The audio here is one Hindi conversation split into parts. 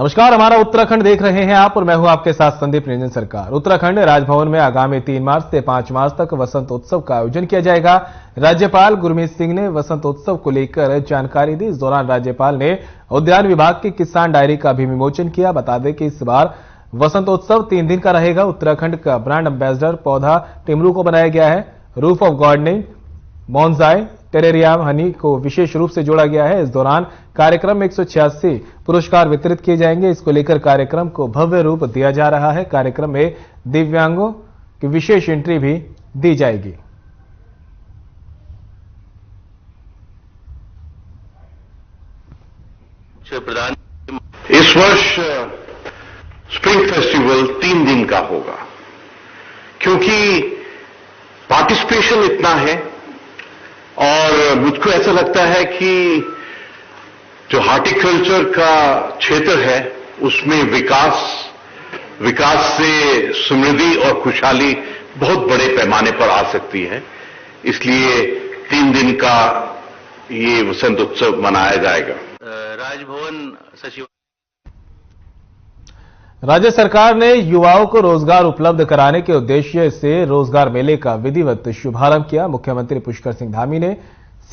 नमस्कार, हमारा उत्तराखंड देख रहे हैं आप और मैं हूं आपके साथ संदीप निरंजन सरकार। उत्तराखंड राजभवन में आगामी 3 मार्च से 5 मार्च तक वसंत उत्सव का आयोजन किया जाएगा। राज्यपाल गुरमीत सिंह ने वसंत उत्सव को लेकर जानकारी दी। इस दौरान राज्यपाल ने उद्यान विभाग की किसान डायरी का भी विमोचन किया। बता दें कि इस बार वसंत उत्सव 3 दिन का रहेगा। उत्तराखंड का ब्रांड एम्बेसडर पौधा टिमरू को बनाया गया है। Roof of gardening, bonsai, terrarium Honey को विशेष रूप से जोड़ा गया है। इस दौरान कार्यक्रम में 186 पुरस्कार वितरित किए जाएंगे। इसको लेकर कार्यक्रम को भव्य रूप दिया जा रहा है। कार्यक्रम में दिव्यांगों की विशेष एंट्री भी दी जाएगी। प्रधान, इस वर्ष स्प्रिंग फेस्टिवल 3 दिन का होगा, क्योंकि पार्टिसिपेशन इतना है और मुझको ऐसा लगता है कि जो हॉर्टिकल्चर का क्षेत्र है उसमें विकास से समृद्धि और खुशहाली बहुत बड़े पैमाने पर आ सकती है। इसलिए 3 दिन का ये वसंत उत्सव मनाया जाएगा। राजभवन सचिव राज्य सरकार ने युवाओं को रोजगार उपलब्ध कराने के उद्देश्य से रोजगार मेले का विधिवत शुभारंभ किया। मुख्यमंत्री पुष्कर सिंह धामी ने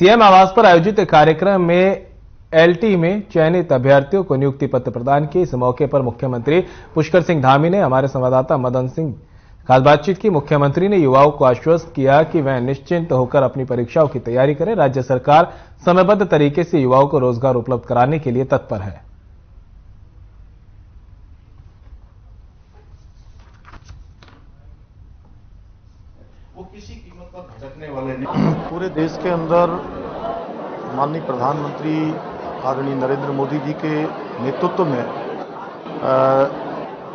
सीएम आवास पर आयोजित कार्यक्रम में एलटी में चयनित अभ्यर्थियों को नियुक्ति पत्र प्रदान किए। इस मौके पर मुख्यमंत्री पुष्कर सिंह धामी ने हमारे संवाददाता मदन सिंह खास बातचीत की। मुख्यमंत्री ने युवाओं को आश्वस्त किया कि वह निश्चिंत होकर अपनी परीक्षाओं की तैयारी करें। राज्य सरकार समयबद्ध तरीके से युवाओं को रोजगार उपलब्ध कराने के लिए तत्पर है। किसी कीमत पर भटकने वाले नहीं। पूरे देश के अंदर माननीय प्रधानमंत्री आदरणीय नरेंद्र मोदी जी के नेतृत्व में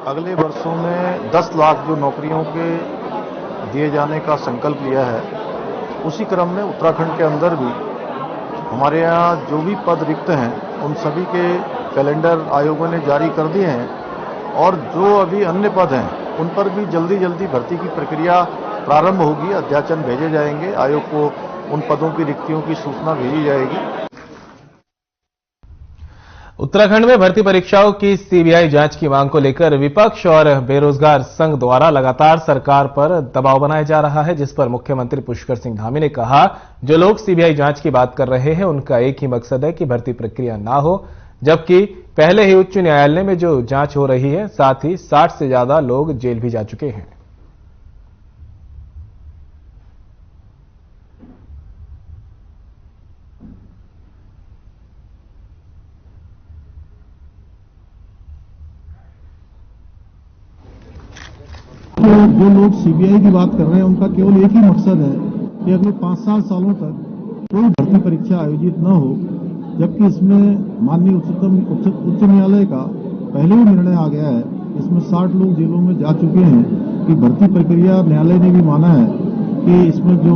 अगले वर्षों में 10 लाख जो नौकरियों के दिए जाने का संकल्प लिया है, उसी क्रम में उत्तराखंड के अंदर भी हमारे यहाँ जो भी पद रिक्त हैं उन सभी के कैलेंडर आयोगों ने जारी कर दिए हैं और जो अभी अन्य पद हैं उन पर भी जल्दी भर्ती की प्रक्रिया प्रारंभ होगी। अध्याचन भेजे जाएंगे, आयोग को उन पदों की रिक्तियों की सूचना भेजी जाएगी। उत्तराखंड में भर्ती परीक्षाओं की सीबीआई जांच की मांग को लेकर विपक्ष और बेरोजगार संघ द्वारा लगातार सरकार पर दबाव बनाया जा रहा है, जिस पर मुख्यमंत्री पुष्कर सिंह धामी ने कहा, जो लोग सीबीआई जांच की बात कर रहे हैं उनका एक ही मकसद है कि भर्ती प्रक्रिया ना हो, जबकि पहले ही उच्च न्यायालय में जो जांच हो रही है, साथ ही 60 से ज्यादा लोग जेल भी जा चुके हैं। जो लोग सीबीआई की बात कर रहे हैं उनका केवल एक ही मकसद है कि अगले 5-7 सालों तक कोई भर्ती परीक्षा आयोजित न हो, जबकि इसमें माननीय उच्च न्यायालय का पहले ही निर्णय आ गया है। इसमें 60 लोग जेलों में जा चुके हैं कि भर्ती प्रक्रिया न्यायालय ने भी माना है कि इसमें जो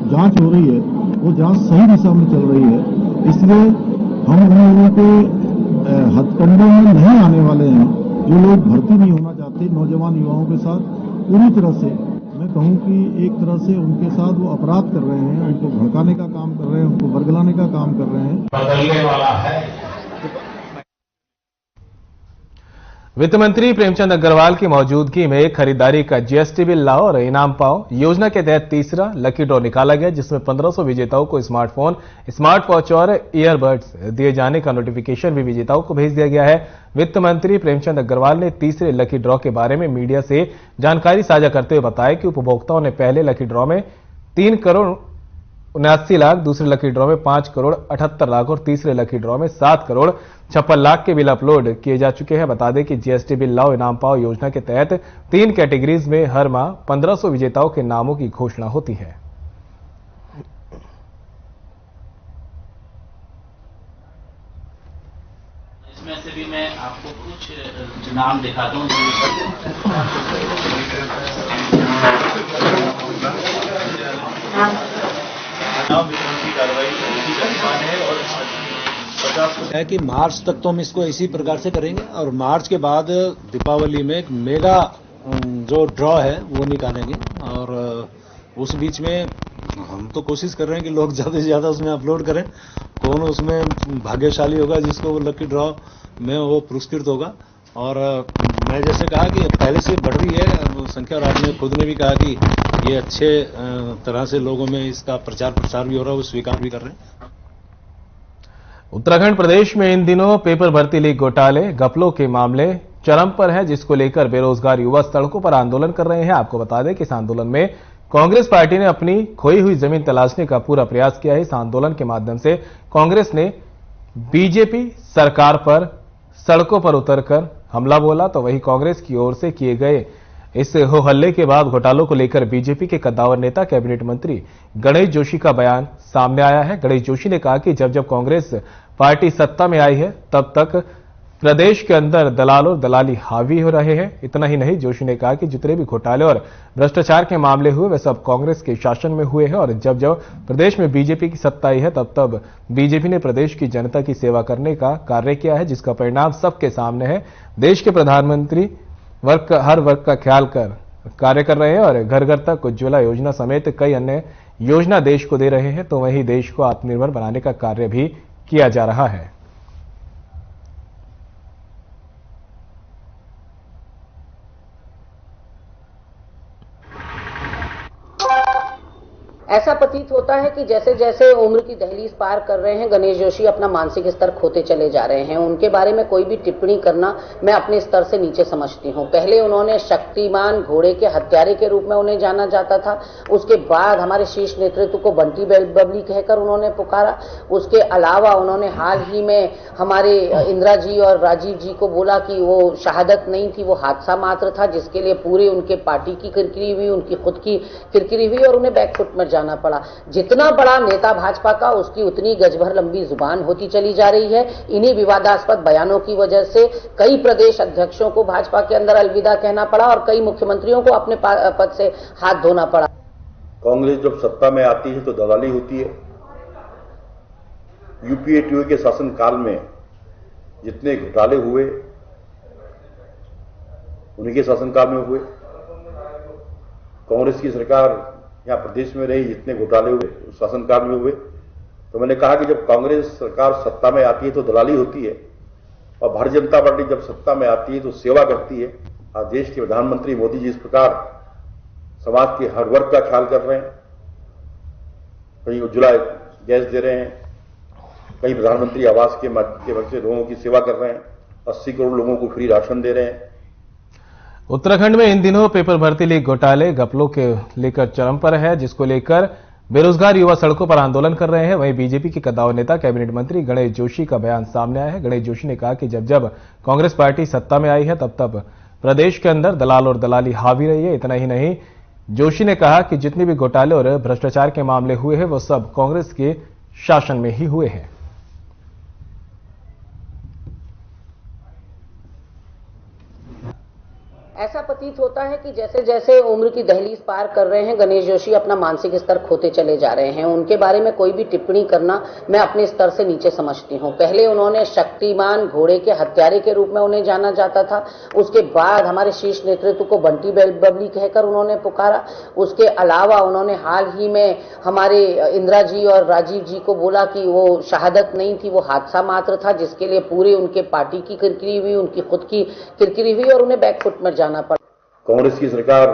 जांच हो रही है वो जांच सही दिशा में चल रही है। इसलिए हम उन लोगों के हथकंडों में नहीं आने वाले हैं। जो लोग भर्ती नहीं होना चाहते नौजवान युवाओं के साथ पूरी तरह से, मैं कहूं कि एक तरह से उनके साथ वो अपराध कर रहे हैं, उनको भड़काने का काम कर रहे हैं, उनको बरगलाने का काम कर रहे हैं। बदलने वाला है। वित्त मंत्री प्रेमचंद अग्रवाल की मौजूदगी में खरीदारी का जीएसटी बिल लाओ और इनाम पाओ योजना के तहत तीसरा लकी ड्रॉ निकाला गया, जिसमें 1500 विजेताओं को स्मार्टफोन, स्मार्ट वॉच और ईयरबड्स दिए जाने का नोटिफिकेशन भी विजेताओं को भेज दिया गया है। वित्त मंत्री प्रेमचंद अग्रवाल ने तीसरे लकी ड्रॉ के बारे में मीडिया से जानकारी साझा करते हुए बताया कि उपभोक्ताओं ने पहले लकी ड्रॉ में 3 करोड़ 79 लाख, दूसरे लकी ड्रॉ में 5 करोड़ 78 लाख और तीसरे लकी ड्रॉ में 7 करोड़ 56 लाख के बिल अपलोड किए जा चुके हैं। बता दें कि जीएसटी बिल लाओ इनाम पाओ योजना के तहत 3 कैटेगरीज में हर माह 1500 विजेताओं के नामों की घोषणा होती है। इसमें से भी मैं आपको कुछ नाम दिखाता हूँ। है कि मार्च तक तो हम इसको इसी प्रकार से करेंगे और मार्च के बाद दीपावली में एक मेगा जो ड्रॉ है वो निकालेंगे और उस बीच में हम तो कोशिश कर रहे हैं कि लोग ज्यादा से ज्यादा उसमें अपलोड करें। कौन उसमें भाग्यशाली होगा जिसको वो लकी ड्रॉ में वो पुरस्कृत होगा। और मैं जैसे कहा कि पहले से बढ़ रही है संख्या, और आपने खुद ने भी कहा कि ये अच्छे तरह से लोगों में इसका प्रचार प्रसार भी हो रहा है, वो स्वीकार भी कर रहे हैं। उत्तराखंड प्रदेश में इन दिनों पेपर भर्ती लीक घोटाले, घपलों के मामले चरम पर है, जिसको लेकर बेरोजगार युवा सड़कों पर आंदोलन कर रहे हैं। आपको बता दें कि इस आंदोलन में कांग्रेस पार्टी ने अपनी खोई हुई जमीन तलाशने का पूरा प्रयास किया है। इस आंदोलन के माध्यम से कांग्रेस ने बीजेपी सरकार पर सड़कों पर उतरकर हमला बोला, तो वहीं कांग्रेस की ओर से किए गए इस हो हल्ले के बाद घोटालों को लेकर बीजेपी के कद्दावर नेता कैबिनेट मंत्री गणेश जोशी का बयान सामने आया है। गणेश जोशी ने कहा कि जब जब कांग्रेस पार्टी सत्ता में आई है तब तक प्रदेश के अंदर दलाल और दलाली हावी हो रहे हैं। इतना ही नहीं, जोशी ने कहा कि जितने भी घोटाले और भ्रष्टाचार के मामले हुए वे सब कांग्रेस के शासन में हुए हैं, और जब जब प्रदेश में बीजेपी की सत्ता आई है तब तब बीजेपी ने प्रदेश की जनता की सेवा करने का कार्य किया है, जिसका परिणाम सबके सामने है। देश के प्रधानमंत्री हर वर्ग का ख्याल कर कार्य कर रहे हैं और घर घर तक उज्ज्वला योजना समेत कई अन्य योजना देश को दे रहे हैं, तो वहीं देश को आत्मनिर्भर बनाने का कार्य भी किया जा रहा है। ऐसा प्रतीत होता है कि जैसे जैसे उम्र की दहलीज पार कर रहे हैं गणेश जोशी अपना मानसिक स्तर खोते चले जा रहे हैं। उनके बारे में कोई भी टिप्पणी करना मैं अपने स्तर से नीचे समझती हूं। पहले उन्होंने शक्तिमान घोड़े के हत्यारे के रूप में उन्हें जाना जाता था, उसके बाद हमारे शीर्ष नेतृत्व को बंटी बबली कहकर उन्होंने पुकारा। उसके अलावा उन्होंने हाल ही में हमारे इंदिरा जी और राजीव जी को बोला कि वो शहादत नहीं थी, वो हादसा मात्र था, जिसके लिए पूरे उनके पार्टी की किरकिरी हुई, उनकी खुद की किरकिरी हुई और उन्हें बैकफुट में जाना पड़ा। जितना बड़ा नेता भाजपा का, उसकी उतनी गजभर लंबी जुबान होती चली जा रही है। इन्हीं विवादास्पद बयानों की वजह से कई प्रदेश अध्यक्षों को भाजपा के अंदर अलविदा कहना पड़ा और कई मुख्यमंत्रियों को अपने पद से हाथ धोना पड़ा। कांग्रेस जब सत्ता में आती है तो दलाली होती है। यूपीए के शासनकाल में जितने घोटाले हुए उन्हीं के शासनकाल में हुए। कांग्रेस की सरकार यहाँ प्रदेश में रही, जितने घोटाले हुए उस शासनकाल में हुए। तो मैंने कहा कि जब कांग्रेस सरकार सत्ता में आती है तो दलाली होती है, और भारतीय जनता पार्टी जब सत्ता में आती है तो सेवा करती है। आज देश के प्रधानमंत्री मोदी जी इस प्रकार समाज के हर वर्ग का ख्याल कर रहे हैं, कहीं उज्ज्वला गैस दे रहे हैं, कहीं प्रधानमंत्री आवास के माध्यम से लोगों की सेवा कर रहे हैं, 80 करोड़ लोगों को फ्री राशन दे रहे हैं। उत्तराखंड में इन दिनों पेपर भर्ती लीक घोटाले घपलों के लेकर चरम पर है, जिसको लेकर बेरोजगार युवा सड़कों पर आंदोलन कर रहे हैं। वहीं बीजेपी के कद्दावर नेता कैबिनेट मंत्री गणेश जोशी का बयान सामने आया है। गणेश जोशी ने कहा कि जब जब कांग्रेस पार्टी सत्ता में आई है तब तब प्रदेश के अंदर दलाल और दलाली हावी रही है। इतना ही नहीं, जोशी ने कहा कि जितने भी घोटाले और भ्रष्टाचार के मामले हुए हैं वो सब कांग्रेस के शासन में ही हुए हैं। ऐसा प्रतीत होता है कि जैसे जैसे उम्र की दहलीज पार कर रहे हैं गणेश जोशी अपना मानसिक स्तर खोते चले जा रहे हैं। उनके बारे में कोई भी टिप्पणी करना मैं अपने स्तर से नीचे समझती हूं। पहले उन्होंने शक्तिमान घोड़े के हत्यारे के रूप में उन्हें जाना जाता था, उसके बाद हमारे शीर्ष नेतृत्व को बंटी बबली कहकर उन्होंने पुकारा। उसके अलावा उन्होंने हाल ही में हमारे इंदिरा जी और राजीव जी को बोला कि वो शहादत नहीं थी, वो हादसा मात्र था, जिसके लिए पूरे उनके पार्टी की किरकिरी हुई, उनकी खुद की किरकिरी हुई और उन्हें बैकफुट में जाना पड़ा। कांग्रेस की सरकार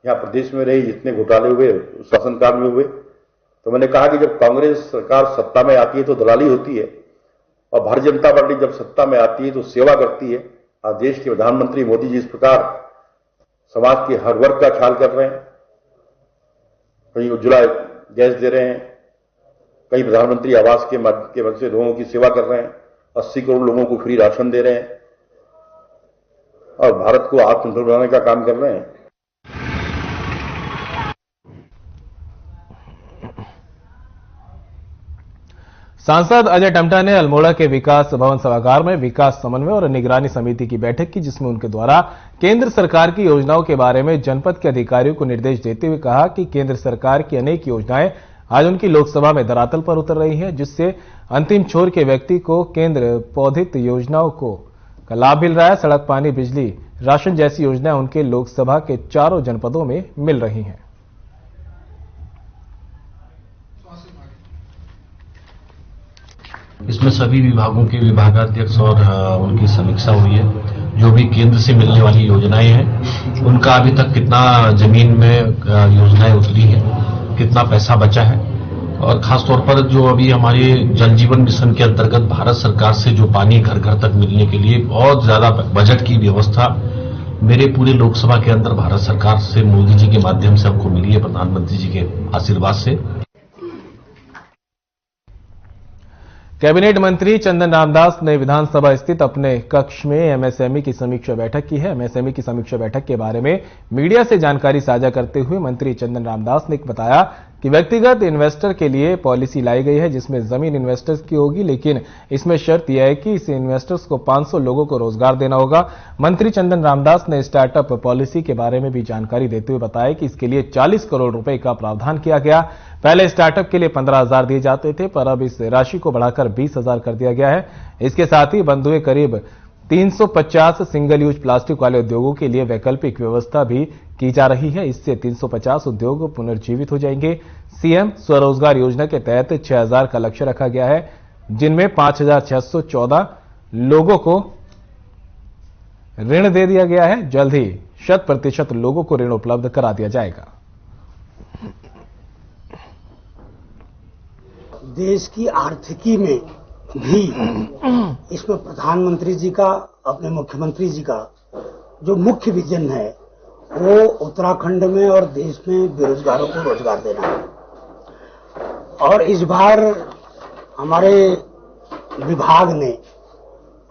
यहाँ प्रदेश में रही, जितने घोटाले हुए उस शासनकाल में हुए। तो मैंने कहा कि जब कांग्रेस सरकार सत्ता में आती है तो दलाली होती है, और भारतीय जनता पार्टी जब सत्ता में आती है तो सेवा करती है। आज देश के प्रधानमंत्री मोदी जी इस प्रकार समाज के हर वर्ग का ख्याल कर रहे हैं, कहीं उज्ज्वला गैस दे रहे हैं, कहीं प्रधानमंत्री आवास के माध्यम से लोगों की सेवा कर रहे हैं, 80 करोड़ लोगों को फ्री राशन दे रहे हैं और भारत को आत्मनिर्भर बनाने का काम कर रहे हैं। सांसद अजय टम्टा ने अल्मोड़ा के विकास भवन सभागार में विकास समन्वय और निगरानी समिति की बैठक की, जिसमें उनके द्वारा केंद्र सरकार की योजनाओं के बारे में जनपद के अधिकारियों को निर्देश देते हुए कहा कि केंद्र सरकार की अनेक योजनाएं आज उनकी लोकसभा में धरातल पर उतर रही हैं, जिससे अंतिम छोर के व्यक्ति को केंद्र पौधित योजनाओं का लाभ मिल रहा है। सड़क, पानी, बिजली, राशन जैसी योजनाएं उनके लोकसभा के चारों जनपदों में मिल रही हैं। इसमें सभी विभागों के विभागाध्यक्ष और उनकी समीक्षा हुई है। जो भी केंद्र से मिलने वाली योजनाएं हैं उनका अभी तक कितना जमीन में योजनाएं उतरी है, कितना पैसा बचा है, और खासतौर पर जो अभी हमारे जल जीवन मिशन के अंतर्गत भारत सरकार से जो पानी घर घर तक मिलने के लिए बहुत ज्यादा बजट की व्यवस्था मेरे पूरे लोकसभा के अंदर भारत सरकार से मोदी जी के माध्यम से हमको मिली है, प्रधानमंत्री जी के आशीर्वाद से। कैबिनेट मंत्री चंदन रामदास ने विधानसभा स्थित अपने कक्ष में एमएसएमई की समीक्षा बैठक की है। एमएसएमई की समीक्षा बैठक के बारे में मीडिया से जानकारी साझा करते हुए मंत्री चंदन रामदास ने बताया कि व्यक्तिगत इन्वेस्टर के लिए पॉलिसी लाई गई है जिसमें जमीन इन्वेस्टर्स की होगी, लेकिन इसमें शर्त यह है कि इस इन्वेस्टर्स को 500 लोगों को रोजगार देना होगा। मंत्री चंदन रामदास ने स्टार्टअप पॉलिसी के बारे में भी जानकारी देते हुए बताया कि इसके लिए 40 करोड़ रुपए का प्रावधान किया गया। पहले स्टार्टअप के लिए 15,000 दिए जाते थे, पर अब इस राशि को बढ़ाकर 20,000 कर दिया गया है। इसके साथ ही बंद हुए करीब 350 सिंगल यूज प्लास्टिक वाले उद्योगों के लिए वैकल्पिक व्यवस्था भी की जा रही है। इससे 350 उद्योग पुनर्जीवित हो जाएंगे। सीएम स्वरोजगार योजना के तहत 6,000 का लक्ष्य रखा गया है, जिनमें 5,614 लोगों को ऋण दे दिया गया है। जल्द ही 100% लोगों को ऋण उपलब्ध करा दिया जाएगा। देश की आर्थिकी में भी इसमें प्रधानमंत्री जी का, अपने मुख्यमंत्री जी का जो मुख्य विजन है वो उत्तराखंड में और देश में बेरोजगारों को रोजगार देना है। और इस बार हमारे विभाग ने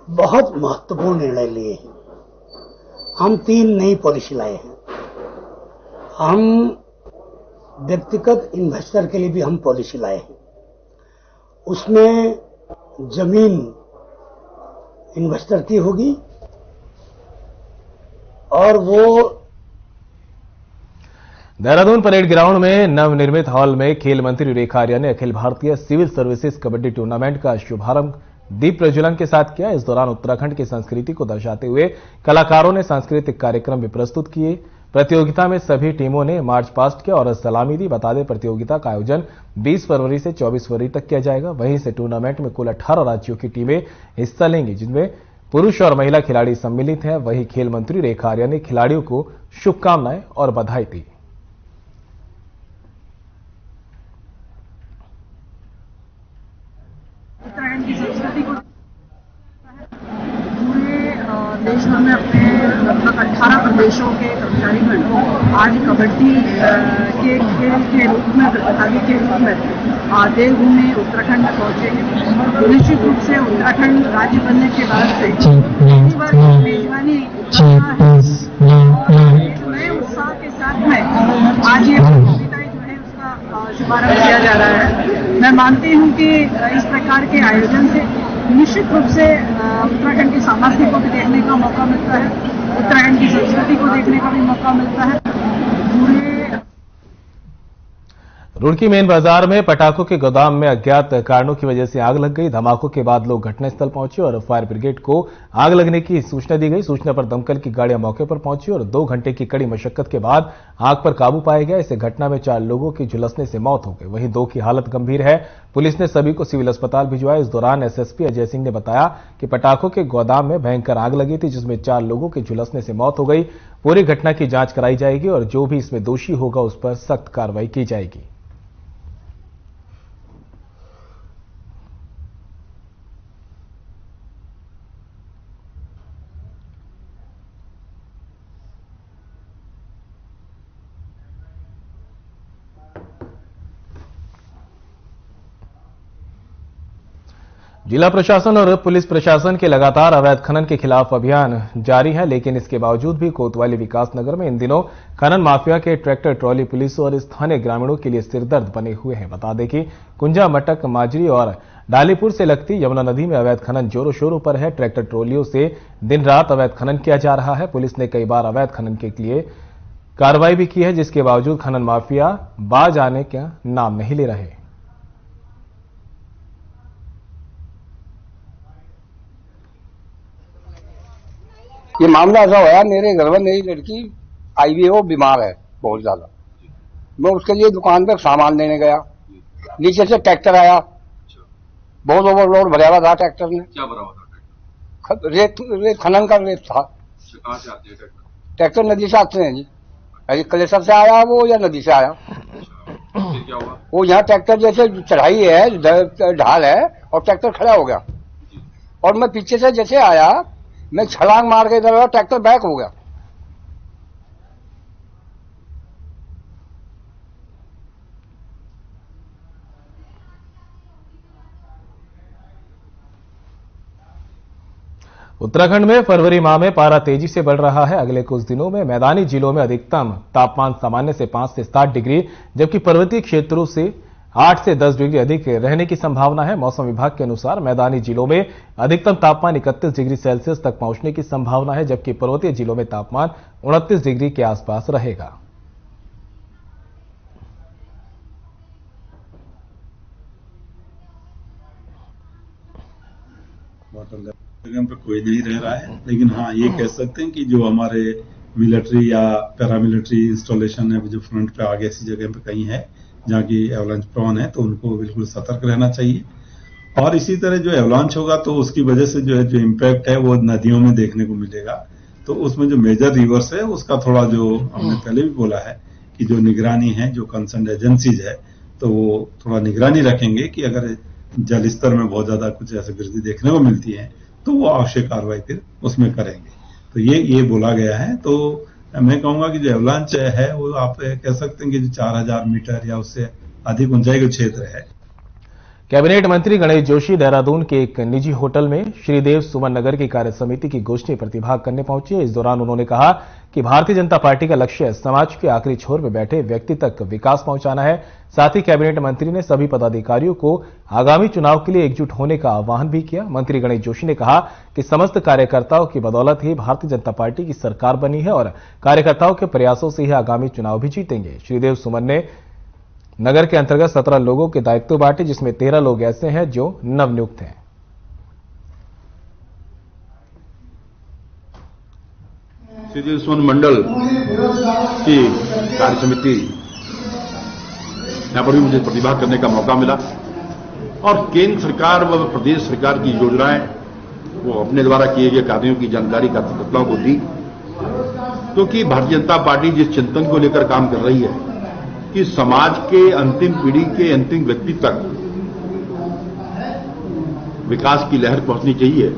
बहुत महत्वपूर्ण निर्णय लिए हैं। हम 3 नई पॉलिसी लाए हैं। हम व्यक्तिगत इन्वेस्टर के लिए भी हम पॉलिसी लाए हैं। उसमें जमीन इन्वेस्टर की होगी और वो देहरादून परेड ग्राउंड में नवनिर्मित हॉल में खेल मंत्री रेखा आर्या ने Akhil Bharatiya civil services kabaddi tournament का शुभारंभ दीप प्रज्वलन के साथ किया। इस दौरान उत्तराखंड की संस्कृति को दर्शाते हुए कलाकारों ने सांस्कृतिक कार्यक्रम भी प्रस्तुत किए। प्रतियोगिता में सभी टीमों ने मार्च पास्ट किया और सलामी दी। बता दें, प्रतियोगिता का आयोजन 20 फरवरी से 24 फरवरी तक किया जाएगा। वहीं से टूर्नामेंट में कुल 18 राज्यों की टीमें हिस्सा लेंगी, जिनमें पुरुष और महिला खिलाड़ी सम्मिलित हैं। वहीं खेल मंत्री रेखा आर्या ने खिलाड़ियों को शुभकामनाएं और बधाई दी। उत्तराखंड की संस्कृति को पूरे देश भर में अपने लगभग 18 प्रदेशों के कर्मचारीगण आज कबड्डी के खेल के रूप में, प्रतिभागी के रूप में देवभूमि उत्तराखंड पहुंचेंगे। निश्चित रूप से उत्तराखंड राज्य बनने के बाद से पहली बार मेजबानी नए उत्साह के साथ में आज ये प्रतियोगिताएं जो है उसका शुभारंभ किया जा रहा है। मैं मानती हूं कि इस प्रकार के आयोजन से निश्चित रूप से उत्तराखंड की सामर्थ्य को भी देखने का मौका मिलता है, उत्तराखंड की संस्कृति को देखने का भी मौका मिलता है। रुड़की मेन बाजार में पटाखों के गोदाम में अज्ञात कारणों की वजह से आग लग गई। धमाकों के बाद लोग घटनास्थल पहुंचे और फायर ब्रिगेड को आग लगने की सूचना दी गई। सूचना पर दमकल की गाड़ियां मौके पर पहुंची और 2 घंटे की कड़ी मशक्कत के बाद आग पर काबू पाया गया। इस घटना में 4 लोगों की झुलसने से मौत हो गई, वहीं 2 की हालत गंभीर है। पुलिस ने सभी को सिविल अस्पताल भिजवाया। इस दौरान एसएसपी अजय सिंह ने बताया कि पटाखों के गोदाम में भयंकर आग लगी थी, जिसमें 4 लोगों की झुलसने से मौत हो गई। पूरी घटना की जांच कराई जाएगी और जो भी इसमें दोषी होगा उस पर सख्त कार्रवाई की जाएगी। जिला प्रशासन और पुलिस प्रशासन के लगातार अवैध खनन के खिलाफ अभियान जारी है, लेकिन इसके बावजूद भी कोतवाली विकास नगर में इन दिनों खनन माफिया के ट्रैक्टर ट्रॉली पुलिस और स्थानीय ग्रामीणों के लिए सिरदर्द बने हुए हैं। बता दें कि कुंजा, मटक, माजरी और डालीपुर से लगती यमुना नदी में अवैध खनन जोरों शोरों पर है। ट्रैक्टर ट्रॉलियों से दिन रात अवैध खनन किया जा रहा है। पुलिस ने कई बार अवैध खनन के लिए कार्रवाई भी की है, जिसके बावजूद खनन माफिया बाज आने का नाम नहीं ले रहे। ये मामला ऐसा होया, मेरे घर में मेरी लड़की आई हुई है, वो बीमार है बहुत ज्यादा। मैं उसके लिए दुकान पर सामान लेने गया, नीचे से ट्रैक्टर आया, बहुत ओवरलोड भरा हुआ था ट्रैक्टर में। क्या भरा हुआ था? रेत खनन का रेत था। कहाँ से आते हैं ट्रैक्टर? ट्रैक्टर नदी से आते हैं जी, अरे कलेसर से आया वो या नदी से आया। फिर क्या हुआ? वो यहाँ ट्रैक्टर जैसे चढ़ाई है, ढाल है और ट्रैक्टर खड़ा हो गया और मैं पीछे से जैसे आया, मैं छलांग मार के इधर, ट्रैक्टर बैक हो गया। उत्तराखंड में फरवरी माह में पारा तेजी से बढ़ रहा है। अगले कुछ दिनों में मैदानी जिलों में अधिकतम तापमान सामान्य से 5 से 7 डिग्री, जबकि पर्वतीय क्षेत्रों से 8 से 10 डिग्री अधिक रहने की संभावना है। मौसम विभाग के अनुसार मैदानी जिलों में अधिकतम तापमान 31 डिग्री सेल्सियस तक पहुंचने की संभावना है, जबकि पर्वतीय जिलों में तापमान 29 डिग्री के आसपास रहेगा। जगह पे कोई नहीं रह रहा है, लेकिन हाँ ये कह सकते हैं कि जो हमारे मिलिट्री या पैरामिलिट्री इंस्टॉलेशन है जो फ्रंट पे आगे ऐसी जगह पे कहीं है जहाँ की एवलांच प्रॉन है, तो उनको बिल्कुल सतर्क रहना चाहिए। और इसी तरह जो एवलांच होगा तो उसकी वजह से जो है जो इम्पैक्ट है वो नदियों में देखने को मिलेगा। तो उसमें जो मेजर रिवर्स है उसका थोड़ा जो हमने पहले भी बोला है कि जो निगरानी है, जो कंसर्न एजेंसीज है, तो वो थोड़ा निगरानी रखेंगे कि अगर जल स्तर में बहुत ज्यादा कुछ ऐसी वृद्धि देखने को मिलती है तो वो आवश्यक कार्रवाई फिर उसमें करेंगे। तो ये बोला गया है। तो मैं कहूंगा कि जो एवलांच है वो आप कह सकते हैं कि जो 4000 मीटर या उससे अधिक ऊंचाई का क्षेत्र है। कैबिनेट मंत्री गणेश जोशी देहरादून के एक निजी होटल में श्रीदेव सुमन नगर की कार्य समिति की गोष्ठी में प्रतिभाग करने पहुंचे। इस दौरान उन्होंने कहा कि भारतीय जनता पार्टी का लक्ष्य समाज के आखिरी छोर पर बैठे व्यक्ति तक विकास पहुंचाना है। साथ ही कैबिनेट मंत्री ने सभी पदाधिकारियों को आगामी चुनाव के लिए एकजुट होने का आह्वान भी किया। मंत्री गणेश जोशी ने कहा कि समस्त कार्यकर्ताओं की बदौलत ही भारतीय जनता पार्टी की सरकार बनी है और कार्यकर्ताओं के प्रयासों से ही आगामी चुनाव भी जीतेंगे। श्रीदेव सुमन ने नगर के अंतर्गत 17 लोगों के दायित्व बांटे, जिसमें 13 लोग ऐसे हैं जो नवनियुक्त हैं। श्रीदेव सुमन मंडल की कार्य समिति यहां पर भी मुझे प्रतिभाग करने का मौका मिला और केंद्र सरकार व प्रदेश सरकार की योजनाएं वो अपने द्वारा किए गए कार्यों की जानकारी कार्यकर्ताओं को दी, क्योंकि भारतीय जनता पार्टी जिस चिंतन को लेकर काम कर रही है कि समाज के अंतिम पीढ़ी के अंतिम व्यक्ति तक विकास की लहर पहुंचनी चाहिए,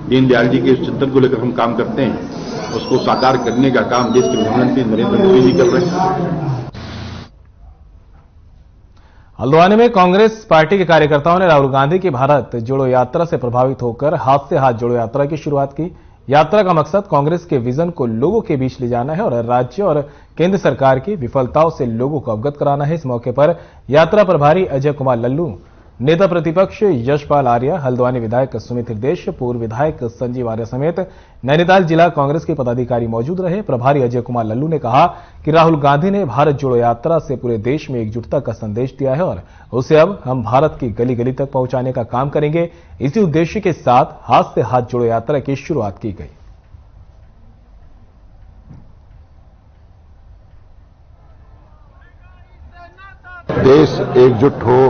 दीनदयाल जी के इस चिंतन को लेकर हम काम करते हैं। उसको साकार करने का काम देश के प्रधानमंत्री नरेंद्र मोदी जी कर रहे हैं। हल्द्वानी में कांग्रेस पार्टी के कार्यकर्ताओं ने राहुल गांधी की भारत जोड़ो यात्रा से प्रभावित होकर हाथ से हाथ जोड़ो यात्रा की शुरुआत की। यात्रा का मकसद कांग्रेस के विजन को लोगों के बीच ले जाना है और राज्य और केंद्र सरकार की विफलताओं से लोगों को अवगत कराना है। इस मौके पर यात्रा प्रभारी अजय कुमार लल्लू, नेता प्रतिपक्ष यशपाल आर्या, हल्द्वानी विधायक सुमित हृदेश, पूर्व विधायक संजीव आर्य समेत नैनीताल जिला कांग्रेस के पदाधिकारी मौजूद रहे। प्रभारी अजय कुमार लल्लू ने कहा कि राहुल गांधी ने भारत जोड़ो यात्रा से पूरे देश में एकजुटता का संदेश दिया है और उसे अब हम भारत की गली गली तक पहुंचाने का काम करेंगे। इसी उद्देश्य के साथ हाथ से हाथ जोड़ो यात्रा की शुरुआत की गई। देश एकजुट हो,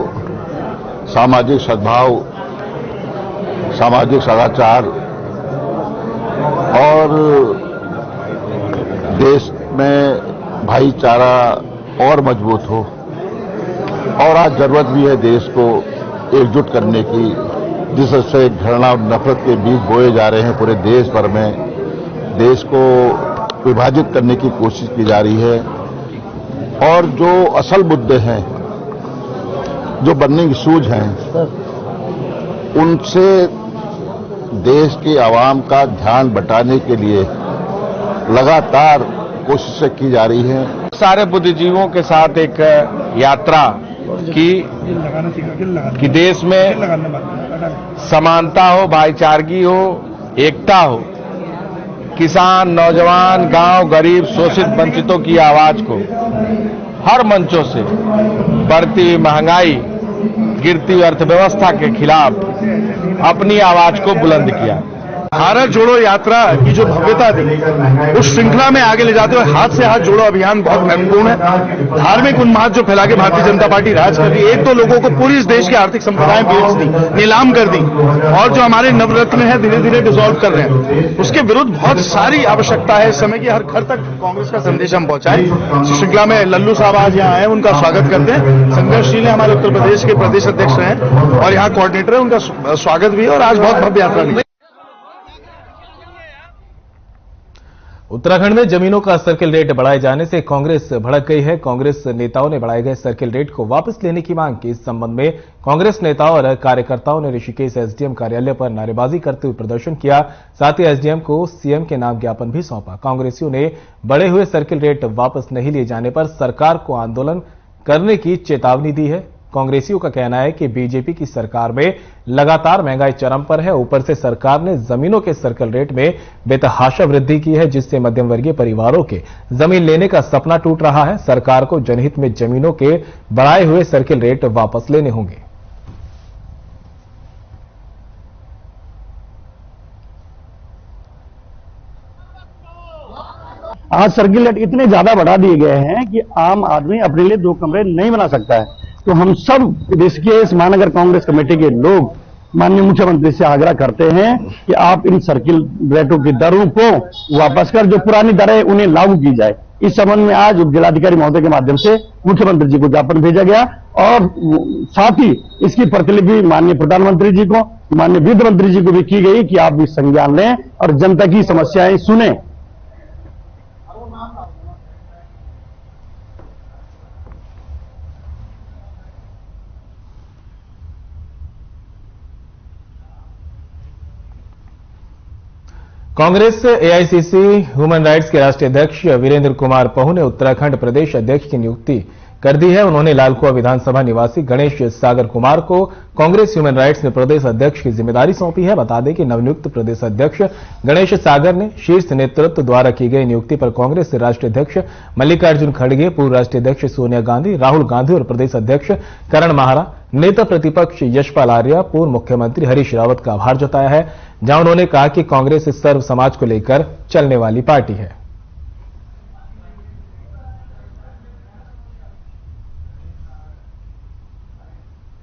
सामाजिक सद्भाव, सामाजिक सदाचार और देश में भाईचारा और मजबूत हो। और आज जरूरत भी है देश को एकजुट करने की, जिससे घृणा और नफरत के बीज बोए जा रहे हैं पूरे देश भर में। देश को विभाजित करने की कोशिश की जा रही है और जो असल मुद्दे हैं, जो बर्निंग इश्यूज हैं, उनसे देश की आवाम का ध्यान बटाने के लिए लगातार कोशिशें की जा रही हैं। सारे बुद्धिजीवियों के साथ एक यात्रा की कि देश में समानता हो, भाईचारगी हो, एकता हो, किसान, नौजवान, गांव, गरीब, शोषित, वंचितों की आवाज को हर मंचों से बढ़ती हुई महंगाई, गिरती हुई अर्थव्यवस्था के खिलाफ अपनी आवाज को बुलंद किया। भारत जोड़ो यात्रा की जो भव्यता थी उस श्रृंखला में आगे ले जाते हुए हाथ से हाथ जोड़ो अभियान बहुत महत्वपूर्ण है। धार्मिक उन्माद जो फैला के भारतीय जनता पार्टी राज कर रही है, एक दो लोगों को पूरी इस देश की आर्थिक संपदाएं बेच दी, नीलाम कर दी और जो हमारे नवरत्न है धीरे धीरे डिसॉल्व कर रहे हैं, उसके विरुद्ध बहुत सारी आवश्यकता है इस समय की हर घर तक कांग्रेस का संदेश हम पहुंचाएं। श्रृंखला में लल्लू साहब आज यहाँ आए, उनका स्वागत करते हैं। संघर्षशील है, हमारे उत्तर प्रदेश के प्रदेश अध्यक्ष हैं और यहाँ कोऑर्डिनेटर है, उनका स्वागत भी है और आज बहुत भव्य यात्रा निकली। उत्तराखंड में जमीनों का सर्किल रेट बढ़ाए जाने से कांग्रेस भड़क गई है। कांग्रेस नेताओं ने बढ़ाए गए सर्किल रेट को वापस लेने की मांग की। इस संबंध में कांग्रेस नेताओं और कार्यकर्ताओं ने ऋषिकेश एसडीएम कार्यालय पर नारेबाजी करते हुए प्रदर्शन किया। साथ ही एसडीएम को सीएम के नाम ज्ञापन भी सौंपा। कांग्रेसियों ने बढ़े हुए सर्किल रेट वापस नहीं लिए जाने पर सरकार को आंदोलन करने की चेतावनी दी है। कांग्रेसियों का कहना है कि बीजेपी की सरकार में लगातार महंगाई चरम पर है। ऊपर से सरकार ने जमीनों के सर्किल रेट में बेतहाशा वृद्धि की है, जिससे मध्यम वर्गीय परिवारों के जमीन लेने का सपना टूट रहा है। सरकार को जनहित में जमीनों के बढ़ाए हुए सर्किल रेट वापस लेने होंगे। आज सर्किल रेट इतने ज्यादा बढ़ा दिए गए हैं कि आम आदमी अपने लिए 2 कमरे नहीं बना सकता है। तो हम सब ऋषिकेश महानगर कांग्रेस कमेटी के लोग माननीय मुख्यमंत्री से आग्रह करते हैं कि आप इन सर्किल रेटों की दरों को वापस कर जो पुरानी दरें उन्हें लागू की जाए। इस संबंध में आज उप जिलाधिकारी महोदय के माध्यम से मुख्यमंत्री जी को ज्ञापन भेजा गया और साथ ही इसकी प्रतिलिपि माननीय प्रधानमंत्री जी को, माननीय वित्त मंत्री जी को भी की गई कि आप भी संज्ञान लें और जनता की समस्याएं सुने। कांग्रेस एआईसीसी ह्यूमन राइट्स के राष्ट्रीय अध्यक्ष वीरेंद्र कुमार पहू ने उत्तराखंड प्रदेश अध्यक्ष की नियुक्ति कर दी है। उन्होंने लालकुआ विधानसभा निवासी गणेश सागर कुमार को कांग्रेस ह्यूमन राइट्स ने प्रदेश अध्यक्ष की जिम्मेदारी सौंपी है। बता दें कि नवनियुक्त प्रदेश अध्यक्ष गणेश सागर ने शीर्ष नेतृत्व द्वारा की गई नियुक्ति पर कांग्रेस राष्ट्रीय अध्यक्ष मल्लिकार्जुन खड़गे, पूर्व राष्ट्रीय अध्यक्ष सोनिया गांधी, राहुल गांधी और प्रदेश अध्यक्ष करण माहरा, नेता प्रतिपक्ष यशपाल आर्या, पूर्व मुख्यमंत्री हरीश रावत का आभार जताया है, जहां उन्होंने कहा कि कांग्रेस सर्व समाज को लेकर चलने वाली पार्टी है।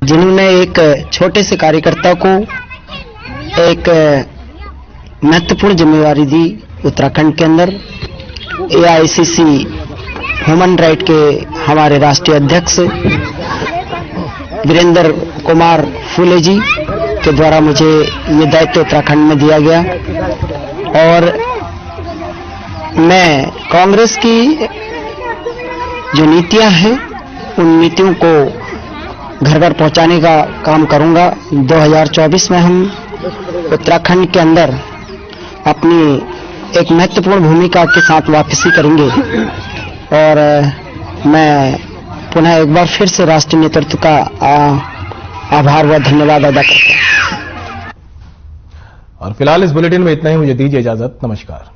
जिन्होंने एक छोटे से कार्यकर्ता को एक महत्वपूर्ण जिम्मेवारी दी उत्तराखंड के अंदर। एआईसीसी ह्यूमन राइट के हमारे राष्ट्रीय अध्यक्ष वीरेंद्र कुमार फूले जी के द्वारा मुझे ये दायित्व उत्तराखंड में दिया गया और मैं कांग्रेस की जो नीतियां हैं उन नीतियों को घर घर पहुंचाने का काम करूंगा। 2024 में हम उत्तराखंड के अंदर अपनी एक महत्वपूर्ण भूमिका के साथ वापसी करेंगे और मैं पुनः एक बार फिर से राष्ट्रीय नेतृत्व का आभार व धन्यवाद अदा करता हूं। और फिलहाल इस बुलेटिन में इतना ही। मुझे दीजिए इजाजत। नमस्कार।